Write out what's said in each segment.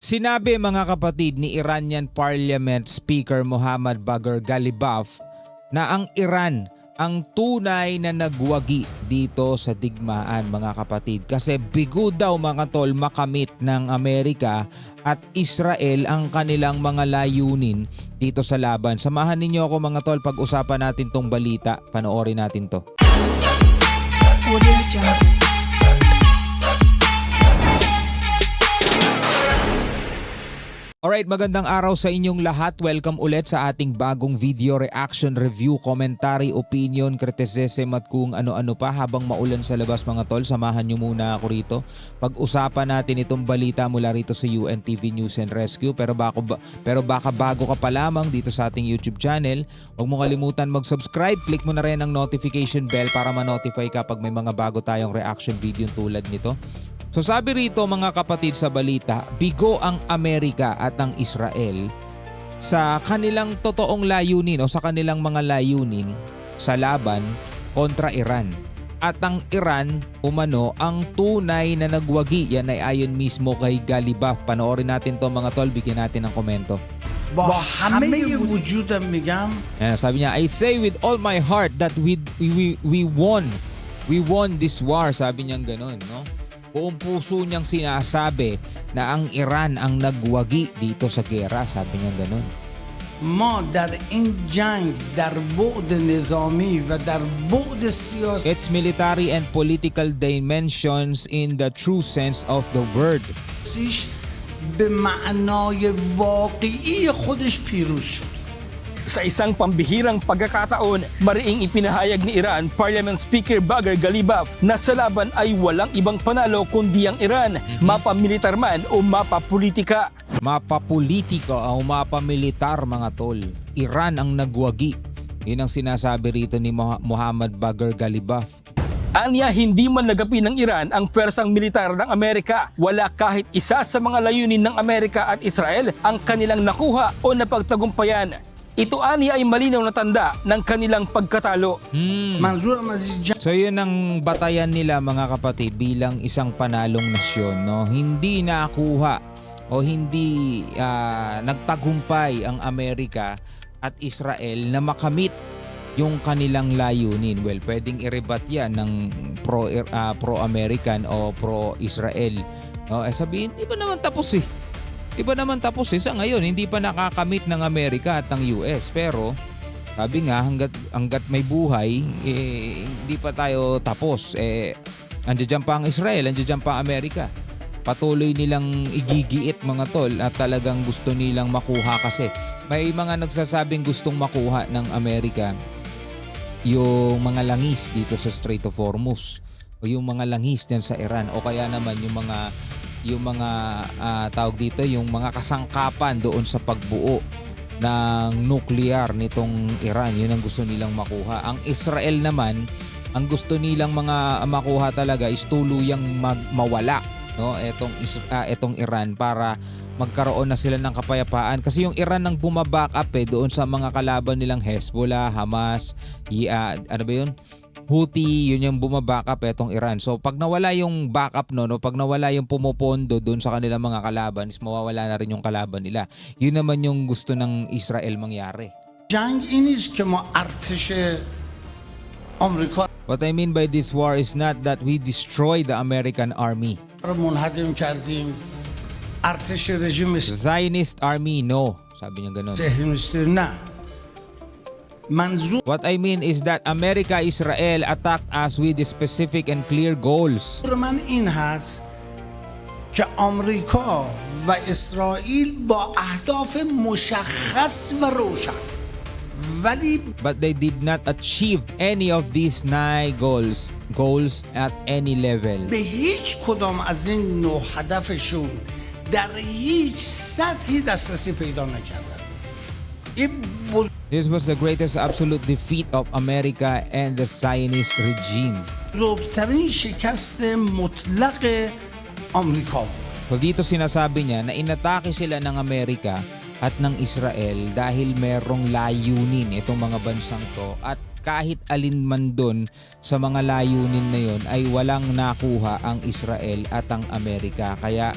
Sinabi mga kapatid ni Iranian Parliament Speaker Mohammad Bagher Ghalibaf na ang Iran ang tunay na nagwagi dito sa digmaan mga kapatid. Kasi bigo daw mga tol makamit ng Amerika at Israel ang kanilang mga layunin dito sa laban. Samahan ninyo ako mga tol, pag-usapan natin tong balita. Panoorin natin to. Alright, magandang araw sa inyong lahat. Welcome ulit sa ating bagong video reaction, review, commentary, opinion, criticism at kung ano-ano pa. Habang maulan sa labas mga tol, samahan nyo muna ako rito. Pag-usapan natin itong balita mula rito sa UNTV News and Rescue. Pero baka bago ka pa lamang dito sa ating YouTube channel, huwag mo kalimutan mag-subscribe. Click mo na rin ang notification bell para ma-notify ka pag may mga bago tayong reaction video tulad nito. So sabi rito mga kapatid sa balita, bigo ang Amerika at ang Israel sa kanilang totoong layunin o sa kanilang mga layunin sa laban kontra Iran. At ang Iran, umano, ang tunay na nagwagi. Yan ay ayon mismo kay Ghalibaf. Panoorin natin to mga tol, bigyan natin ng komento. Sabi niya, I say with all my heart that we won. We won this war. Sabi niya ganun, no? Buong puso niyang sinasabi na ang Iran ang nagwagi dito sa gera. Sabi niya ganun. ما در این جنگ در بعد نظامی و در بعد سیاسی Its military and political dimensions in the true sense of the word. به معنای واقعی خودش پیروز شد. Sa isang pambihirang pagkakataon, mariing ipinahayag ni Iran Parliament Speaker Bagher Ghalibaf na sa laban ay walang ibang panalo kundi ang Iran, mapamilitar man o mapapolitika. Mapapolitika o mapamilitar mga tol. Iran ang nagwagi. Yun ang sinasabi rito ni Mohammad Bagher Ghalibaf. Anya hindi man nagapi ng Iran ang pwersang militar ng Amerika. Wala kahit isa sa mga layunin ng Amerika at Israel ang kanilang nakuha o napagtagumpayan. Ito aniya ay malinaw na tanda ng kanilang pagkatalo. So yun ang batayan nila mga kapatid bilang isang panalong nasyon, no? Hindi nakuha o hindi nagtagumpay ang Amerika at Israel na makamit yung kanilang layunin. Well, pwedeng i-rebat yan ng pro-American o pro-Israel. No? Sabihin, di ba naman tapos eh? Iba naman tapos sa ngayon, hindi pa nakakamit ng Amerika at ng US. Pero sabi nga, hanggat may buhay, hindi pa tayo tapos. Andiyan pa ang Israel, andiyan pa ang Amerika. Patuloy nilang igigiit mga tol at talagang gusto nilang makuha kasi. May mga nagsasabing gustong makuha ng Amerika yung mga langis dito sa Strait of Hormuz o yung mga langis dyan sa Iran o kaya naman yung mga tawag dito, yung mga kasangkapan doon sa pagbuo ng nuclear nitong Iran. Yun ang gusto nilang makuha. Ang Israel naman, ang gusto nilang mga makuha talaga is tuluyang mawala, no? Etong Iran para magkaroon na sila ng kapayapaan. Kasi yung Iran ang bumaback up doon sa mga kalaban nilang Hezbollah, Hamas, Houthi, yun yung bumabackup etong Iran. So pag nawala yung backup pag nawala yung pumupondo doon sa kanilang mga kalaban, is mawawala na rin yung kalaban nila. Yun naman yung gusto ng Israel mangyari. What I mean by this war is not that we destroy the American army. Zionist army, no. Sabi niya ganun. What I mean is that America, Israel attacked us with specific and clear goals. من این هست که آمریکا و اسرائیل با اهداف مشخص و روشن But they did not achieve any of these 9 goals at any level. به هیچ کدام از این 9 هدفشون در هیچ سطحی دسترسی پیدا نکردن. This was the greatest absolute defeat of America and the Zionist regime. بزرگترین شکست مطلق آمریکا. So dito sinasabi niya na inatake sila ng Amerika at ng Israel dahil merong layunin itong mga bansang to, at kahit alin man doon sa mga layunin na yon ay walang nakuha ang Israel at ang Amerika. Kaya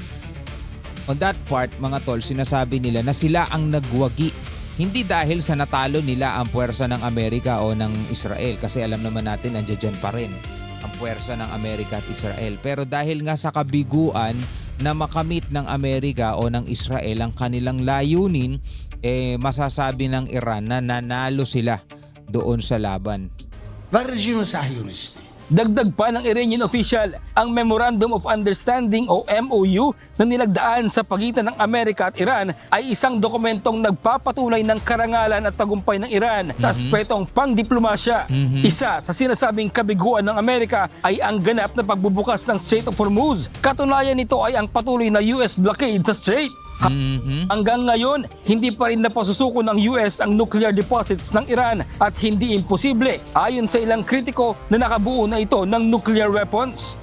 on that part, mga tol, sinasabi nila na sila ang nagwagi. Hindi dahil sa natalo nila ang puwersa ng Amerika o ng Israel, kasi alam naman natin andiyan pa rin ang puwersa ng Amerika at Israel. Pero dahil nga sa kabiguan na makamit ng Amerika o ng Israel ang kanilang layunin, masasabi ng Iran na nanalo sila doon sa laban. والرژیم صهیونیستی Dagdag pa ng Iranian official, ang Memorandum of Understanding o MOU na nilagdaan sa pagitan ng Amerika at Iran ay isang dokumentong nagpapatunay ng karangalan at tagumpay ng Iran sa aspetong pangdiplomasya. Isa sa sinasabing kabiguan ng Amerika ay ang ganap na pagbubukas ng Strait of Hormuz. Katunayan nito ay ang patuloy na US blockade sa strait. Hanggang ngayon, hindi pa rin napasusuko ng US ang nuclear deposits ng Iran at hindi imposible ayon sa ilang kritiko na nakabuo na ito ng nuclear weapons.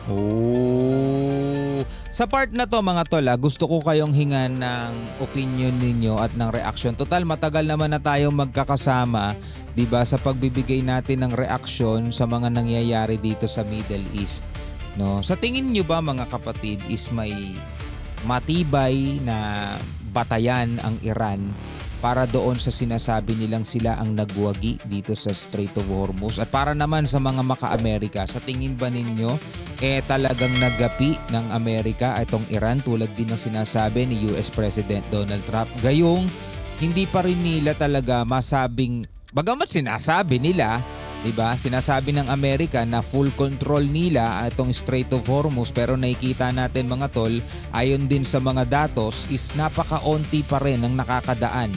Sa part na to, mga tol, gusto ko kayong hingan ng opinion ninyo at ng reaction. Total, matagal naman na tayong magkakasama, 'di ba, sa pagbibigay natin ng reaksyon sa mga nangyayari dito sa Middle East. No? Sa tingin niyo ba, mga kapatid, is may matibay na batayan ang Iran para doon sa sinasabi nilang sila ang nagwagi dito sa Strait of Hormuz? At para naman sa mga maka-Amerika, sa tingin ba ninyo talagang nagapi ng Amerika itong Iran tulad din ng sinasabi ni US President Donald Trump? Gayong hindi pa rin nila talaga masabing, bagamat sinasabi nila, diba? Sinasabi ng Amerika na full control nila itong Strait of Hormuz, pero nakikita natin, mga tol, ayon din sa mga datos, is napakaunti pa rin ang nakakadaan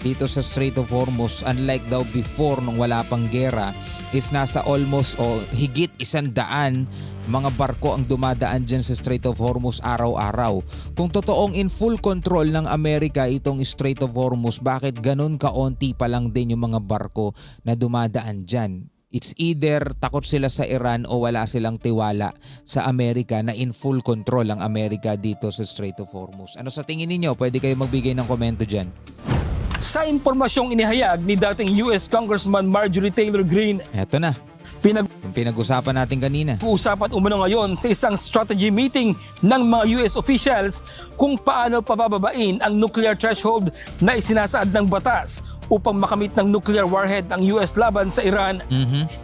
dito sa Strait of Hormuz. Unlike daw before nung wala pang gera, is nasa almost higit 100 mga barko ang dumadaan dyan sa Strait of Hormuz araw-araw. Kung totoong in full control ng Amerika itong Strait of Hormuz, bakit ganun kaunti pa lang din yung mga barko na dumadaan dyan? It's either takot sila sa Iran o wala silang tiwala sa Amerika na in full control ang Amerika dito sa Strait of Hormuz. Ano sa tingin ninyo? Pwede kayo magbigay ng komento dyan. Sa impormasyong inihayag ni dating US Congressman Marjorie Taylor Greene, Eto na, yung pinag-usapan natin kanina. Usapan umano ngayon sa isang strategy meeting ng mga US officials kung paano pabababain ang nuclear threshold na isinasaad ng batas upang makamit ng nuclear warhead ang US laban sa Iran.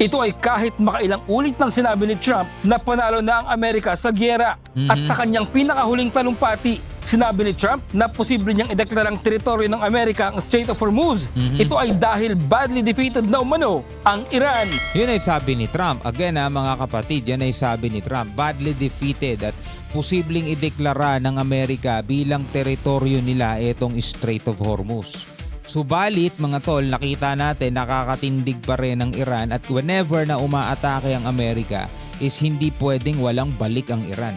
Ito ay kahit makailang ulit nang sinabi ni Trump na panalo na ang Amerika sa gyera. At sa kanyang pinakahuling talumpati, sinabi ni Trump na posible niyang ideklarang teritoryo ng Amerika ang Strait of Hormuz. Ito ay dahil badly defeated na umano ang Iran. Yun ay sabi ni Trump. Again, mga kapatid, yan ay sabi ni Trump. Badly defeated at posibleng ideklara ng Amerika bilang teritoryo nila itong Strait of Hormuz. Subalit, mga tol, nakita natin nakakatindig pa rin ang Iran at whenever na umaatake ang Amerika is hindi pwedeng walang balik ang Iran.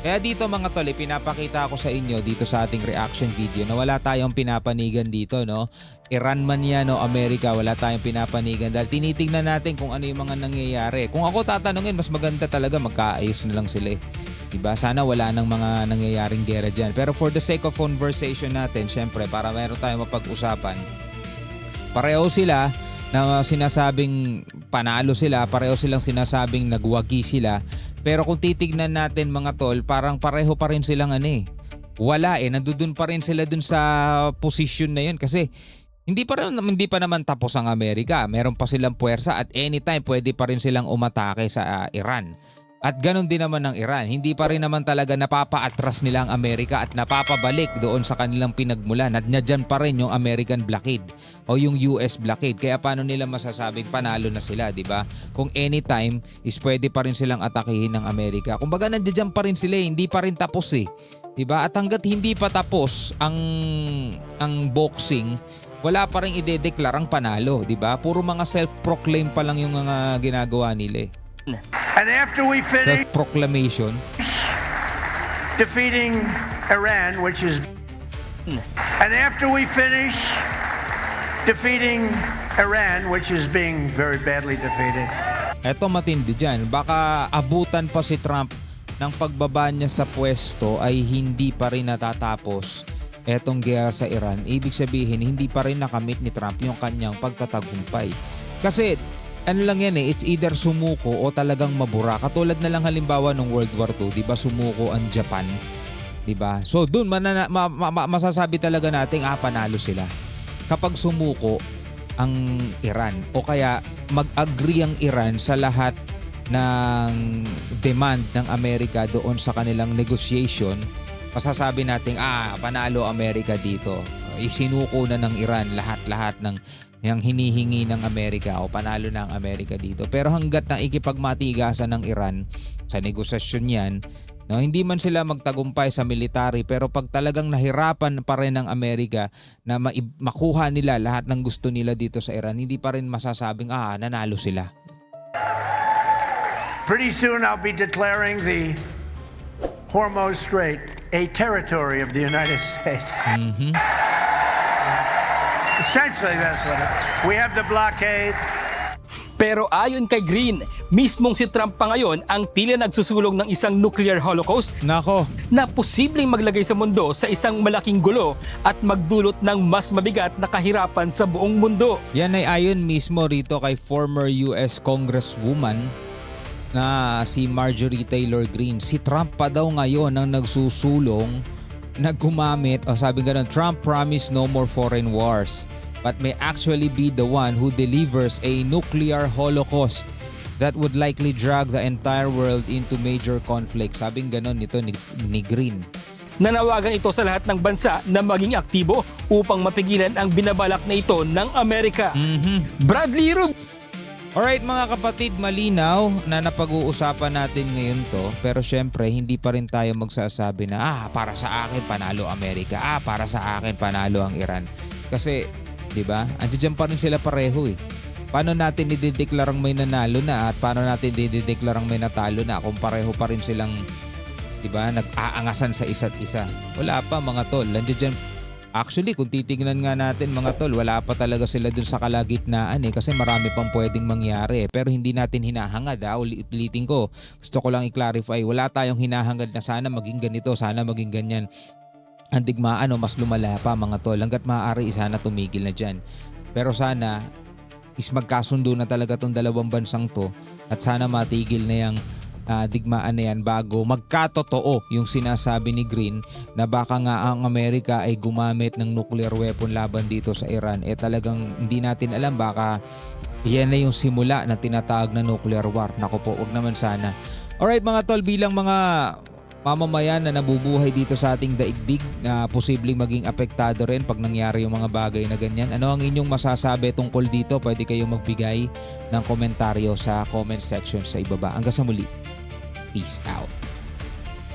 Kaya dito, mga tol, pinapakita ko sa inyo dito sa ating reaction video na wala tayong pinapanigan dito, no? Iran man yan o Amerika, wala tayong pinapanigan dahil tinitingnan natin kung ano yung mga nangyayari. Kung ako tatanungin, mas maganda talaga magkaayos na lang sila. Diba? Sana wala nang mga nangyayaring gera dyan. Pero for the sake of conversation natin, syempre, para meron tayong mapag-usapan, pareho sila na sinasabing panalo sila, pareho silang sinasabing nagwagi sila. Pero kung titignan natin, mga tol, parang pareho pa rin silang wala nandun pa rin sila dun sa position na yun kasi hindi pa naman tapos ang Amerika. Meron pa silang puwersa at anytime pwede pa rin silang umatake sa Iran. At ganun din naman ng Iran. Hindi pa rin naman talaga napapa-atras nila ang Amerika at napapabalik doon sa kanilang pinagmulan. At nadyan pa rin yung American blockade o yung US blockade. Kaya paano nila masasabing panalo na sila, di ba? Kung anytime is pwede pa rin silang atakihin ng Amerika. Kumbaga nandiyan pa rin sila, hindi pa rin tapos Di ba? At hanggat hindi pa tapos ang boxing, wala pa rin idedeklarang panalo, di ba? Puro mga self-proclaim pa lang yung mga ginagawa nila. And after we finish Self-proclamation. defeating Iran, which is, and after we finish defeating Iran, which is being very badly defeated, Eto matindi dyan. Baka abutan pa si Trump ng pagbaba niya sa pwesto ay hindi pa rin natatapos etong gera sa Iran. Ibig sabihin, hindi pa rin nakamit ni Trump yung kanyang pagtatagumpay. Kasi ano lang yan it's either sumuko o talagang mabura. Katulad na lang halimbawa nung World War II, di ba sumuko ang Japan? 'Diba? So doon masasabi talaga nating panalo sila. Kapag sumuko ang Iran o kaya mag-agree ang Iran sa lahat ng demand ng Amerika doon sa kanilang negotiation, masasabi nating panalo Amerika dito. Isinuko na ng Iran lahat ng yung hinihingi ng Amerika o panalo na ang Amerika dito. Pero hanggat na ikipagmatigasan ng Iran sa negosasyon yan, no, hindi man sila magtagumpay sa military, pero pag talagang nahirapan pa rin ng Amerika na makuha nila lahat ng gusto nila dito sa Iran, hindi pa rin masasabing nanalo sila. Pretty soon I'll be declaring the Hormuz Strait a territory of the United States. Essentially, that's what we have the blockade. Pero ayon kay Green, mismong si Trump pa ngayon ang tila nagsusulong ng isang nuclear holocaust Nako, na posibleng maglagay sa mundo sa isang malaking gulo at magdulot ng mas mabigat na kahirapan sa buong mundo. yan ay ayon mismo rito kay former US Congresswoman na si Marjorie Taylor Greene. Si Trump pa daw ngayon ang nagsusulong na gumamit, sabi nga nun, Trump promised no more foreign wars but may actually be the one who delivers a nuclear holocaust that would likely drag the entire world into major conflict. Sabing ganon nito ni Green. Nanawagan ito sa lahat ng bansa na maging aktibo upang mapigilan ang binabalak na ito ng Amerika. Bradley Rub. Alright mga kapatid, malinaw na napag-uusapan natin ngayon to, pero syempre hindi pa rin tayo magsasabi na para sa akin panalo Amerika, para sa akin panalo ang Iran. Kasi, 'di ba? Andiyan pa rin sila pareho eh. Paano natin idideklarang may nanalo na at paano natin idideklarang may natalo na kung pareho pa rin silang, 'di ba, nag-aangasan sa isa't isa? Wala pa mga tol. Andiyan. Actually, kung titingnan nga natin mga tol, wala pa talaga sila dun sa kalagitnaan kasi marami pang pwedeng mangyari. Pero hindi natin hinahangad ulitin ko. Gusto ko lang i-clarify, wala tayong hinahangad na sana maging ganito, sana maging ganyan. Ang digmaan mas lumala pa mga tol. Hanggat maaari, sana tumigil na dyan. Pero sana is magkasundo na talaga tong dalawang bansang to at sana matigil na yung digmaan na yan bago magkatotoo yung sinasabi ni Green na baka nga ang Amerika ay gumamit ng nuclear weapon laban dito sa Iran. Talagang hindi natin alam, baka yan na yung simula na tinatawag na nuclear war. Naku po, wag naman sana. Alright mga tol, bilang mga mamamayan na nabubuhay dito sa ating daigdig na posibleng maging apektado rin pag nangyari yung mga bagay na ganyan, ano ang inyong masasabi tungkol dito? Pwede kayong magbigay ng komentaryo sa comment section sa ibaba. Hanggang sa muli. Peace out.